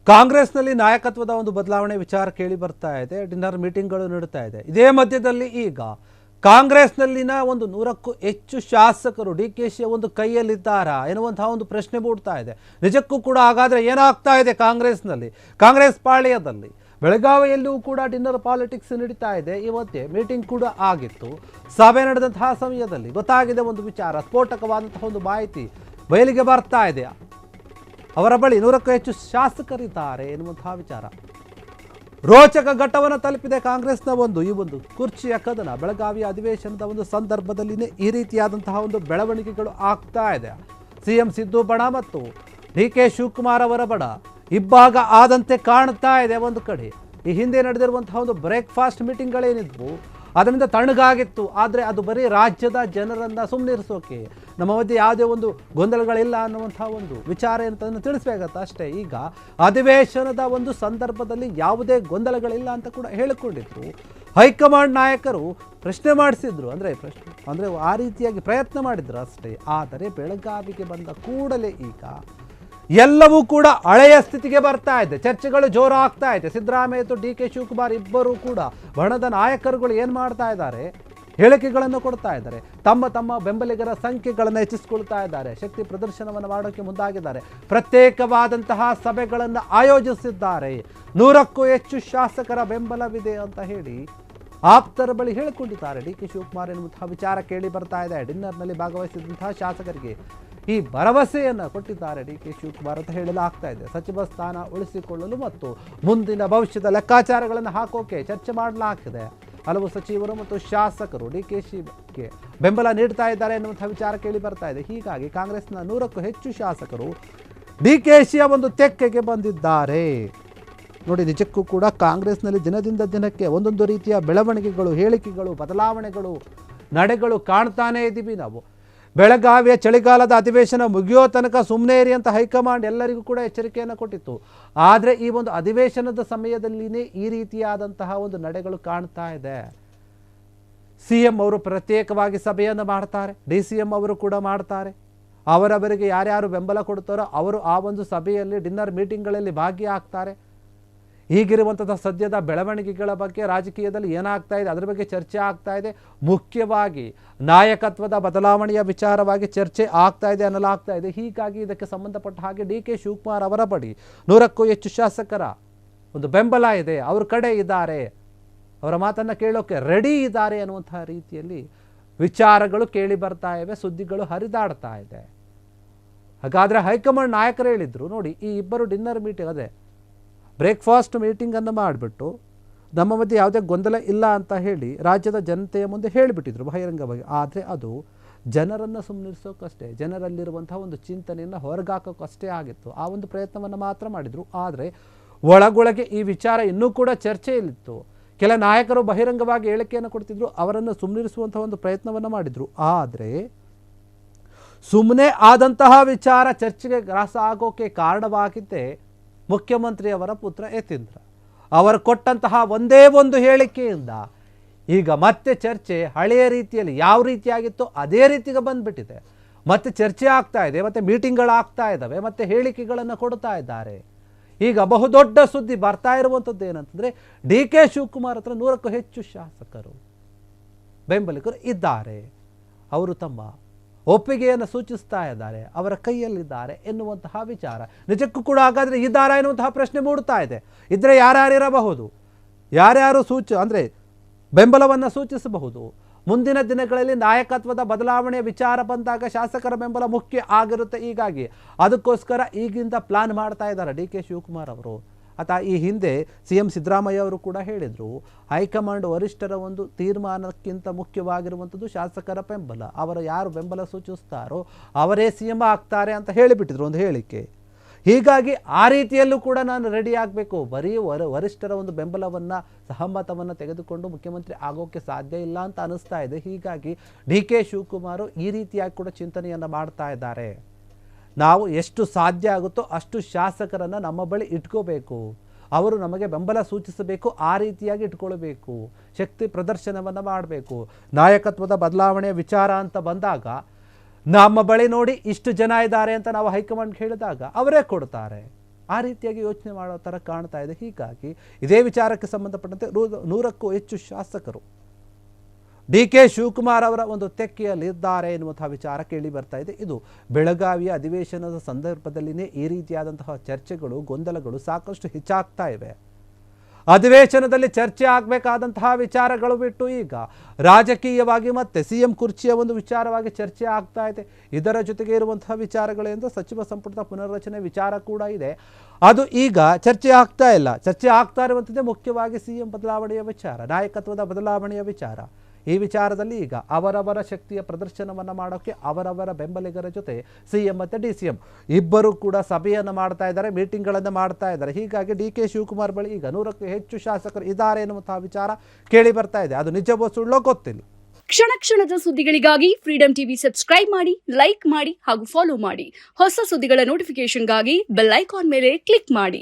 ಕಾಂಗ್ರೆಸ್ನಲ್ಲಿ ನಾಯಕತ್ವದ ಒಂದು ಬದಲಾವಣೆ ವಿಚಾರ ಕೇಳಿ ಬರ್ತಾ ಇದೆ. ಡಿನ್ನರ್ ಮೀಟಿಂಗ್ಗಳು ನಡೀತಾ ಇದೆ. ಇದೇ ಮಧ್ಯದಲ್ಲಿ ಈಗ ಕಾಂಗ್ರೆಸ್ನಲ್ಲಿನ ಒಂದು 100ಕ್ಕೂ ಹೆಚ್ಚು ಶಾಸಕರು ಡಿಕೆಶಿಯ ಒಂದು ಕೈಯಲ್ಲಿದ್ದಾರಾ ಎನ್ನುವಂತಹ ಒಂದು ಪ್ರಶ್ನೆ ಮೂಡ್ತಾ ಇದೆ. ನಿಜಕ್ಕೂ ಕೂಡ ಹಾಗಾದರೆ ಏನಾಗ್ತಾ ಇದೆ ಕಾಂಗ್ರೆಸ್ನಲ್ಲಿ, ಕಾಂಗ್ರೆಸ್ ಪಾಳ್ಯದಲ್ಲಿ? ಬೆಳಗಾವಿಯಲ್ಲೂ ಕೂಡ ಡಿನ್ನರ್ ಪಾಲಿಟಿಕ್ಸ್ ನಡೀತಾ ಇದೆ. ಇವತ್ತೇ ಮೀಟಿಂಗ್ ಕೂಡ ಆಗಿತ್ತು. ಸಭೆ ನಡೆದಂತಹ ಸಮಯದಲ್ಲಿ ಗೊತ್ತಾಗಿದೆ ಒಂದು ವಿಚಾರ, ಸ್ಫೋಟಕವಾದಂತಹ ಒಂದು ಮಾಹಿತಿ ಬಯಲಿಗೆ ಬರ್ತಾ ಇದೆ. ಅವರ ಬಳಿ 100ಕ್ಕೂ ಹೆಚ್ಚು ಶಾಸಕರಿದ್ದಾರೆ ಎನ್ನುವಂತಹ ವಿಚಾರ. ರೋಚಕ ಘಟ್ಟವನ್ನು ತಲುಪಿದೆ ಕಾಂಗ್ರೆಸ್ನ ಈ ಒಂದು ಕುರ್ಚಿಯ ಕದನ. ಬೆಳಗಾವಿಯ ಅಧಿವೇಶನದ ಒಂದು ಸಂದರ್ಭದಲ್ಲಿನೇ ಈ ರೀತಿಯಾದಂತಹ ಒಂದು ಬೆಳವಣಿಗೆಗಳು ಆಗ್ತಾ ಇದೆ. ಸಿಎಂ ಸಿದ್ದು ಬಣ ಮತ್ತು ಡಿಕೆ ಶಿವಕುಮಾರ್ ಅವರ ಬಣ ಇಬ್ಬಾಗ ಆದಂತೆ ಕಾಣ್ತಾ ಇದೆ. ಒಂದು ಕಡೆ ಈ ಹಿಂದೆ ನಡೆದಿರುವಂತಹ ಒಂದು ಬ್ರೇಕ್ಫಾಸ್ಟ್ ಮೀಟಿಂಗ್ಗಳೇನಿದ್ವು ಅದರಿಂದ ತಣ್ಣಗಾಗಿತ್ತು. ಆದರೆ ಅದು ಬರೀ ರಾಜ್ಯದ ಜನರನ್ನು ಸುಮ್ಮನಿರಿಸೋಕೆ, ನಮ್ಮ ಮಧ್ಯೆ ಯಾವುದೇ ಒಂದು ಗೊಂದಲಗಳಿಲ್ಲ ಅನ್ನುವಂಥ ಒಂದು ವಿಚಾರ ಅಂತ ತಿಳಿಸ್ಬೇಕತ್ತ ಅಷ್ಟೇ. ಈಗ ಅಧಿವೇಶನದ ಒಂದು ಸಂದರ್ಭದಲ್ಲಿ ಯಾವುದೇ ಗೊಂದಲಗಳಿಲ್ಲ ಅಂತ ಕೂಡ ಹೇಳಿಕೊಂಡಿದ್ರು. ಹೈಕಮಾಂಡ್ ನಾಯಕರು ಪ್ರಶ್ನೆ ಮಾಡಿಸಿದ್ರು, ಅಂದರೆ ಆ ರೀತಿಯಾಗಿ ಪ್ರಯತ್ನ ಮಾಡಿದ್ರು ಅಷ್ಟೇ. ಆದರೆ ಬೆಳಗಾವಿಗೆ ಬಂದ ಕೂಡಲೇ ಈಗ ಎಲ್ಲವೂ ಕೂಡ ಹಳೆಯ ಸ್ಥಿತಿಗೆ ಬರ್ತಾ ಇದೆ. ಚರ್ಚೆಗಳು ಜೋರಾಗ್ತಾ ಇದೆ. ಸಿದ್ದರಾಮಯ್ಯ ಮತ್ತು ಡಿ ಕೆ ಶಿವಕುಮಾರ್ ಇಬ್ಬರೂ ಕೂಡ ಬಣದ ನಾಯಕರುಗಳು ಏನು ಮಾಡ್ತಾ ಇದ್ದಾರೆ, ಹೇಳಿಕೆಗಳನ್ನು ಕೊಡ್ತಾ ಇದ್ದಾರೆ. ತಮ್ಮ ಬೆಂಬಲಿಗರ ಸಂಖ್ಯೆಗಳನ್ನು ಹೆಚ್ಚಿಸಿಕೊಳ್ತಾ ಇದ್ದಾರೆ. ಶಕ್ತಿ ಪ್ರದರ್ಶನವನ್ನು ಮಾಡೋಕ್ಕೆ ಮುಂದಾಗಿದ್ದಾರೆ. ಪ್ರತ್ಯೇಕವಾದಂತಹ ಸಭೆಗಳನ್ನು ಆಯೋಜಿಸಿದ್ದಾರೆ. 100ಕ್ಕೂ ಹೆಚ್ಚು ಶಾಸಕರ ಬೆಂಬಲವಿದೆ ಅಂತ ಹೇಳಿ ಆಪ್ತರ ಬಳಿ ಹೇಳಿಕೊಂಡಿದ್ದಾರೆ ಡಿ ಕೆ ಶಿವಕುಮಾರ್ ಎನ್ನುವಂತಹ ವಿಚಾರ ಕೇಳಿ ಬರ್ತಾ ಇದೆ. ಡಿನ್ನರ್ನಲ್ಲಿ ಭಾಗವಹಿಸಿದಂತಹ ಶಾಸಕರಿಗೆ ಈ ಭರವಸೆಯನ್ನು ಕೊಟ್ಟಿದ್ದಾರೆ ಡಿ ಕೆ ಶಿವಕುಮಾರ್ ಅಂತ ಹೇಳಲಾಗ್ತಾ ಇದೆ. ಸಚಿವ ಸ್ಥಾನ ಉಳಿಸಿಕೊಳ್ಳಲು ಮತ್ತು ಮುಂದಿನ ಭವಿಷ್ಯದ ಲೆಕ್ಕಾಚಾರಗಳನ್ನು ಹಾಕೋಕೆ ಚರ್ಚೆ ಮಾಡಲಾಗ್ತಿದೆ. ಹಲವು ಸಚಿವರು ಮತ್ತು ಶಾಸಕರು ಡಿ ಕೆ ಶಿಗೆ ಬೆಂಬಲ ನೀಡ್ತಾ ಇದ್ದಾರೆ ಎನ್ನುವಂಥ ವಿಚಾರ ಕೇಳಿ ಬರ್ತಾ ಇದೆ. ಹೀಗಾಗಿ ಕಾಂಗ್ರೆಸ್ನ 100ಕ್ಕೂ ಹೆಚ್ಚು ಶಾಸಕರು ಡಿ ಕೆ ಶಿಯ ಒಂದು ತೆಕ್ಕೆಗೆ ಬಂದಿದ್ದಾರೆ. ನೋಡಿ, ನಿಜಕ್ಕೂ ಕೂಡ ಕಾಂಗ್ರೆಸ್ನಲ್ಲಿ ದಿನದಿಂದ ದಿನಕ್ಕೆ ಒಂದೊಂದು ರೀತಿಯ ಬೆಳವಣಿಗೆಗಳು, ಹೇಳಿಕೆಗಳು, ಬದಲಾವಣೆಗಳು, ನಡೆಗಳು ಕಾಣ್ತಾನೇ ಇದ್ದೀವಿ ನಾವು. ಬೆಳಗಾವಿಯ ಚಳಿಗಾಲದ ಅಧಿವೇಶನ ಮುಗಿಯೋ ತನಕ ಸುಮ್ಮನೆ ಇರಿ ಅಂತ ಹೈಕಮಾಂಡ್ ಎಲ್ಲರಿಗೂ ಕೂಡ ಎಚ್ಚರಿಕೆಯನ್ನು ಕೊಟ್ಟಿತ್ತು. ಆದರೆ ಈ ಒಂದು ಅಧಿವೇಶನದ ಸಮಯದಲ್ಲಿನೇ ಈ ರೀತಿಯಾದಂತಹ ಒಂದು ನಡೆಗಳು ಕಾಣ್ತಾ ಇದೆ. ಸಿಎಂ ಅವರು ಪ್ರತ್ಯೇಕವಾಗಿ ಸಭೆಯನ್ನು ಮಾಡ್ತಾರೆ, DCM ಅವರು ಕೂಡ ಮಾಡ್ತಾರೆ. ಅವರವರಿಗೆ ಯಾರ್ಯಾರು ಬೆಂಬಲ ಕೊಡ್ತಾರೋ ಅವರು ಆ ಒಂದು ಸಭೆಯಲ್ಲಿ ಡಿನ್ನರ್ ಮೀಟಿಂಗ್ಗಳಲ್ಲಿ ಭಾಗಿಯಾಗ್ತಾರೆ. ಹೀಗಿರುವಂತಹ ಸದ್ಯದ ಬೆಳವಣಿಗೆಗಳ ಬಗ್ಗೆ ರಾಜಕೀಯದಲ್ಲಿ ಏನಾಗ್ತಾ ಇದೆ ಅದರ ಬಗ್ಗೆ ಚರ್ಚೆ ಆಗ್ತಾ ಇದೆ. ಮುಖ್ಯವಾಗಿ ನಾಯಕತ್ವದ ಬದಲಾವಣೆಯ ವಿಚಾರವಾಗಿ ಚರ್ಚೆ ಆಗ್ತಾ ಇದೆ ಅನ್ನಲಾಗ್ತಾ ಇದೆ. ಹೀಗಾಗಿ ಇದಕ್ಕೆ ಸಂಬಂಧಪಟ್ಟ ಹಾಗೆ ಡಿ ಕೆ ಶಿವಕುಮಾರ್ ಅವರ ಬಳಿ 100ಕ್ಕೂ ಹೆಚ್ಚು ಶಾಸಕರ ಒಂದು ಬೆಂಬಲ ಇದೆ, ಅವ್ರ ಕಡೆ ಇದ್ದಾರೆ, ಅವರ ಮಾತನ್ನು ಕೇಳೋಕೆ ರೆಡಿ ಇದ್ದಾರೆ ಅನ್ನುವಂತಹ ರೀತಿಯಲ್ಲಿ ವಿಚಾರಗಳು ಕೇಳಿ ಬರ್ತಾ ಇವೆ, ಸುದ್ದಿಗಳು ಹರಿದಾಡ್ತಾ ಇದೆ. ಹಾಗಾದರೆ ಹೈಕಮಾಂಡ್ ನಾಯಕರು ಹೇಳಿದ್ರು, ನೋಡಿ ಈ ಇಬ್ಬರು ಡಿನ್ನರ್ ಮೀಟಿಂಗ್ ಅದೇ ಬ್ರೇಕ್ಫಾಸ್ಟ್ ಮೀಟಿಂಗನ್ನು ಮಾಡಿಬಿಟ್ಟು ನಮ್ಮ ಮಧ್ಯೆ ಯಾವುದೇ ಗೊಂದಲ ಇಲ್ಲ ಅಂತ ಹೇಳಿ ರಾಜ್ಯದ ಜನತೆಯ ಮುಂದೆ ಹೇಳಿಬಿಟ್ಟಿದ್ರು ಬಹಿರಂಗವಾಗಿ. ಆದರೆ ಅದು ಜನರನ್ನು ಸುಮ್ಮನಿರಿಸೋಕ್ಕಷ್ಟೇ, ಜನರಲ್ಲಿರುವಂಥ ಒಂದು ಚಿಂತನೆಯನ್ನು ಹೊರಗಾಕೋಕ್ಕಷ್ಟೇ ಆಗಿತ್ತು. ಆ ಒಂದು ಪ್ರಯತ್ನವನ್ನು ಮಾತ್ರ ಮಾಡಿದರು. ಆದರೆ ಒಳಗೊಳಗೆ ಈ ವಿಚಾರ ಇನ್ನೂ ಕೂಡ ಚರ್ಚೆಯಲ್ಲಿತ್ತು. ಕೆಲ ನಾಯಕರು ಬಹಿರಂಗವಾಗಿ ಹೇಳಿಕೆಯನ್ನು ಕೊಡ್ತಿದ್ರು, ಅವರನ್ನು ಸುಮ್ಮನಿರಿಸುವಂಥ ಒಂದು ಪ್ರಯತ್ನವನ್ನು ಮಾಡಿದರು. ಆದರೆ ಸುಮ್ಮನೆ ಆದಂತಹ ವಿಚಾರ ಚರ್ಚೆಗೆ ಗ್ರಾಸ ಆಗೋಕ್ಕೆ ಕಾರಣವಾಗಿದ್ದೇ ಮುಖ್ಯಮಂತ್ರಿಯವರ ಪುತ್ರ ಯತೀಂದ್ರ ಅವರು ಕೊಟ್ಟಂತಹ ಒಂದೇ ಒಂದು ಹೇಳಿಕೆಯಿಂದ ಈಗ ಮತ್ತೆ ಚರ್ಚೆ ಹಳೆಯ ರೀತಿಯಲ್ಲಿ ಯಾವ ರೀತಿಯಾಗಿತ್ತೋ ಅದೇ ರೀತಿಗೆ ಬಂದ್ಬಿಟ್ಟಿದೆ. ಮತ್ತೆ ಚರ್ಚೆ ಆಗ್ತಾ ಇದೆ, ಮತ್ತೆ ಮೀಟಿಂಗ್ಗಳಾಗ್ತಾ ಇದ್ದಾವೆ, ಮತ್ತೆ ಹೇಳಿಕೆಗಳನ್ನು ಕೊಡ್ತಾ ಇದ್ದಾರೆ. ಈಗ ಬಹುದೊಡ್ಡ ಸುದ್ದಿ ಬರ್ತಾ ಇರುವಂಥದ್ದು ಏನಂತಂದರೆ, ಡಿ ಕೆ ಶಿವಕುಮಾರ್ ಹತ್ರ 100ಕ್ಕೂ ಹೆಚ್ಚು ಶಾಸಕರು ಬೆಂಬಲಿಗರು ಇದ್ದಾರೆ. ಅವರು ತಮ್ಮ ಒಪ್ಪಿಗೆಯನ್ನು ಸೂಚಿಸ್ತಾ ಇದ್ದಾರೆ, ಅವರ ಕೈಯಲ್ಲಿದ್ದಾರೆ ಎನ್ನುವಂತಹ ವಿಚಾರ. ನಿಜಕ್ಕೂ ಕೂಡ ಹಾಗಾದರೆ ಇದ್ದಾರಾ ಎನ್ನುವಂತಹ ಪ್ರಶ್ನೆ ಮೂಡ್ತಾ ಇದೆ. ಇದ್ರೆ ಯಾರ್ಯಾರಿರಬಹುದು, ಯಾರ್ಯಾರು ಬೆಂಬಲವನ್ನು ಸೂಚಿಸಬಹುದು. ಮುಂದಿನ ದಿನಗಳಲ್ಲಿ ನಾಯಕತ್ವದ ಬದಲಾವಣೆಯ ವಿಚಾರ ಬಂದಾಗ ಶಾಸಕರ ಬೆಂಬಲ ಮುಖ್ಯ ಆಗಿರುತ್ತೆ. ಹೀಗಾಗಿ ಅದಕ್ಕೋಸ್ಕರ ಈಗಿಂದ ಪ್ಲಾನ್ ಮಾಡ್ತಾ ಇದ್ದಾರೆ ಡಿ ಕೆ ಶಿವಕುಮಾರ್ ಅವರು. ಈ ಹಿಂದೆ ಸಿಎಂ ಸಿದ್ದರಾಮಯ್ಯ ಅವರು ಕೂಡ ಹೇಳಿದರು, ಹೈಕಮಾಂಡ್ ವರಿಷ್ಠರ ಒಂದು ತೀರ್ಮಾನಕ್ಕಿಂತ ಮುಖ್ಯವಾಗಿರುವಂಥದ್ದು ಶಾಸಕರ ಬೆಂಬಲ. ಅವರು ಯಾರು ಬೆಂಬಲ ಸೂಚಿಸ್ತಾರೋ ಅವರೇ ಸಿಎಂ ಆಗ್ತಾರೆ ಅಂತ ಹೇಳಿಬಿಟ್ಟಿದ್ರು ಒಂದು ಹೇಳಿಕೆ. ಹೀಗಾಗಿ ಆ ರೀತಿಯಲ್ಲೂ ಕೂಡ ನಾನು ರೆಡಿ ಆಗಬೇಕು, ಬರೀ ವರಿಷ್ಠರ ಒಂದು ಬೆಂಬಲವನ್ನು ಸಹಮತವನ್ನು ತೆಗೆದುಕೊಂಡು ಮುಖ್ಯಮಂತ್ರಿ ಆಗೋಕ್ಕೆ ಸಾಧ್ಯ ಇಲ್ಲ ಅಂತ ಅನಿಸ್ತಾ ಇದೆ. ಹೀಗಾಗಿ ಡಿ ಕೆ ಶಿವಕುಮಾರ್ ಈ ರೀತಿಯಾಗಿ ಕೂಡ ಚಿಂತನೆಯನ್ನು ಮಾಡ್ತಾ ಇದ್ದಾರೆ. ನಾವು ಎಷ್ಟು ಸಾಧ್ಯ ಆಗುತ್ತೋ ಅಷ್ಟು ಶಾಸಕರನ್ನು ನಮ್ಮ ಬಳಿ ಇಟ್ಕೋಬೇಕು, ಅವರು ನಮಗೆ ಬೆಂಬಲ ಸೂಚಿಸಬೇಕು, ಆ ರೀತಿಯಾಗಿ ಇಟ್ಕೊಳ್ಬೇಕು, ಶಕ್ತಿ ಪ್ರದರ್ಶನವನ್ನು ಮಾಡಬೇಕು. ನಾಯಕತ್ವದ ಬದಲಾವಣೆಯ ವಿಚಾರ ಅಂತ ಬಂದಾಗ ನಮ್ಮ ಬಳಿ ನೋಡಿ ಇಷ್ಟು ಜನ ಇದ್ದಾರೆ ಅಂತ ನಾವು ಹೈಕಮಾಂಡ್ ಹೇಳಿದಾಗ ಅವರೇ ಕೊಡ್ತಾರೆ. ಆ ರೀತಿಯಾಗಿ ಯೋಚನೆ ಮಾಡೋ ಥರ ಕಾಣ್ತಾ ಇದೆ. ಹೀಗಾಗಿ ಇದೇ ವಿಚಾರಕ್ಕೆ ಸಂಬಂಧಪಟ್ಟಂತೆ 100ಕ್ಕೂ ಹೆಚ್ಚು ಶಾಸಕರು DK ಶಿವಕುಮಾರ್ ಅವರ ಒಂದು ತೆಕ್ಕೆಯಲ್ಲಿದ್ದಾರೆ ಎನ್ನುವಂತಹ ವಿಚಾರ ಕೇಳಿ ಬರ್ತಾ ಇದೆ. ಇದು ಬೆಳಗಾವಿಯ ಅಧಿವೇಶನದ ಸಂದರ್ಭದಲ್ಲಿನೇ ಈ ರೀತಿಯಾದಂತಹ ಚರ್ಚೆಗಳು, ಗೊಂದಲಗಳು ಸಾಕಷ್ಟು ಹೆಚ್ಚಾಗ್ತಾ ಇವೆ. ಅಧಿವೇಶನದಲ್ಲಿ ಚರ್ಚೆ ಆಗಬೇಕಾದಂತಹ ವಿಚಾರಗಳು ಬಿಟ್ಟು ಈಗ ರಾಜಕೀಯವಾಗಿ ಮತ್ತೆ CM ಕುರ್ಚಿಯ ಒಂದು ವಿಚಾರವಾಗಿ ಚರ್ಚೆ ಆಗ್ತಾ ಇದೆ. ಇದರ ಜೊತೆಗೆ ಇರುವಂತಹ ವಿಚಾರಗಳೆಂದು ಸಚಿವ ಸಂಪುಟದ ಪುನರ್ರಚನೆ ವಿಚಾರ ಕೂಡ ಇದೆ. ಅದು ಈಗ ಚರ್ಚೆ ಆಗ್ತಾ ಇಲ್ಲ. ಚರ್ಚೆ ಆಗ್ತಾ ಇರುವಂಥದ್ದೇ ಮುಖ್ಯವಾಗಿ CM ಬದಲಾವಣೆಯ ವಿಚಾರ, ನಾಯಕತ್ವದ ಬದಲಾವಣೆಯ ವಿಚಾರ. ಈ ವಿಚಾರದಲ್ಲಿ ಈಗ ಅವರವರ ಶಕ್ತಿಯ ಪ್ರದರ್ಶನವನ್ನು ಮಾಡೋಕ್ಕೆ ಅವರವರ ಬೆಂಬಲಿಗರ ಜೊತೆ CM ಮತ್ತು DCM ಇಬ್ಬರು ಕೂಡ ಸಭೆಯನ್ನು ಮಾಡ್ತಾ ಇದ್ದಾರೆ, ಮೀಟಿಂಗ್ಗಳನ್ನು ಮಾಡ್ತಾ ಇದ್ದಾರೆ. ಹೀಗಾಗಿ DK ಶಿವಕುಮಾರ್ ಬಳಿ ಈಗ 100ಕ್ಕೂ ಹೆಚ್ಚು ಶಾಸಕರು ಇದ್ದಾರೆ ಎನ್ನುವಂತಹ ವಿಚಾರ ಕೇಳಿ ಬರ್ತಾ ಇದೆ. ಅದು ನಿಜವೋ ಸುಳ್ಳೋ ಗೊತ್ತಿಲ್ಲ. ಕ್ಷಣ ಕ್ಷಣದ ಸುದ್ದಿಗಳಿಗಾಗಿ ಫ್ರೀಡಂ ಟಿವಿ ಸಬ್ಸ್ಕ್ರೈಬ್ ಮಾಡಿ, ಲೈಕ್ ಮಾಡಿ ಹಾಗೂ ಫಾಲೋ ಮಾಡಿ. ಹೊಸ ಸುದ್ದಿಗಳ ನೋಟಿಫಿಕೇಶನ್ಗಾಗಿ ಬೆಲ್ ಐಕಾನ್ ಮೇಲೆ ಕ್ಲಿಕ್ ಮಾಡಿ.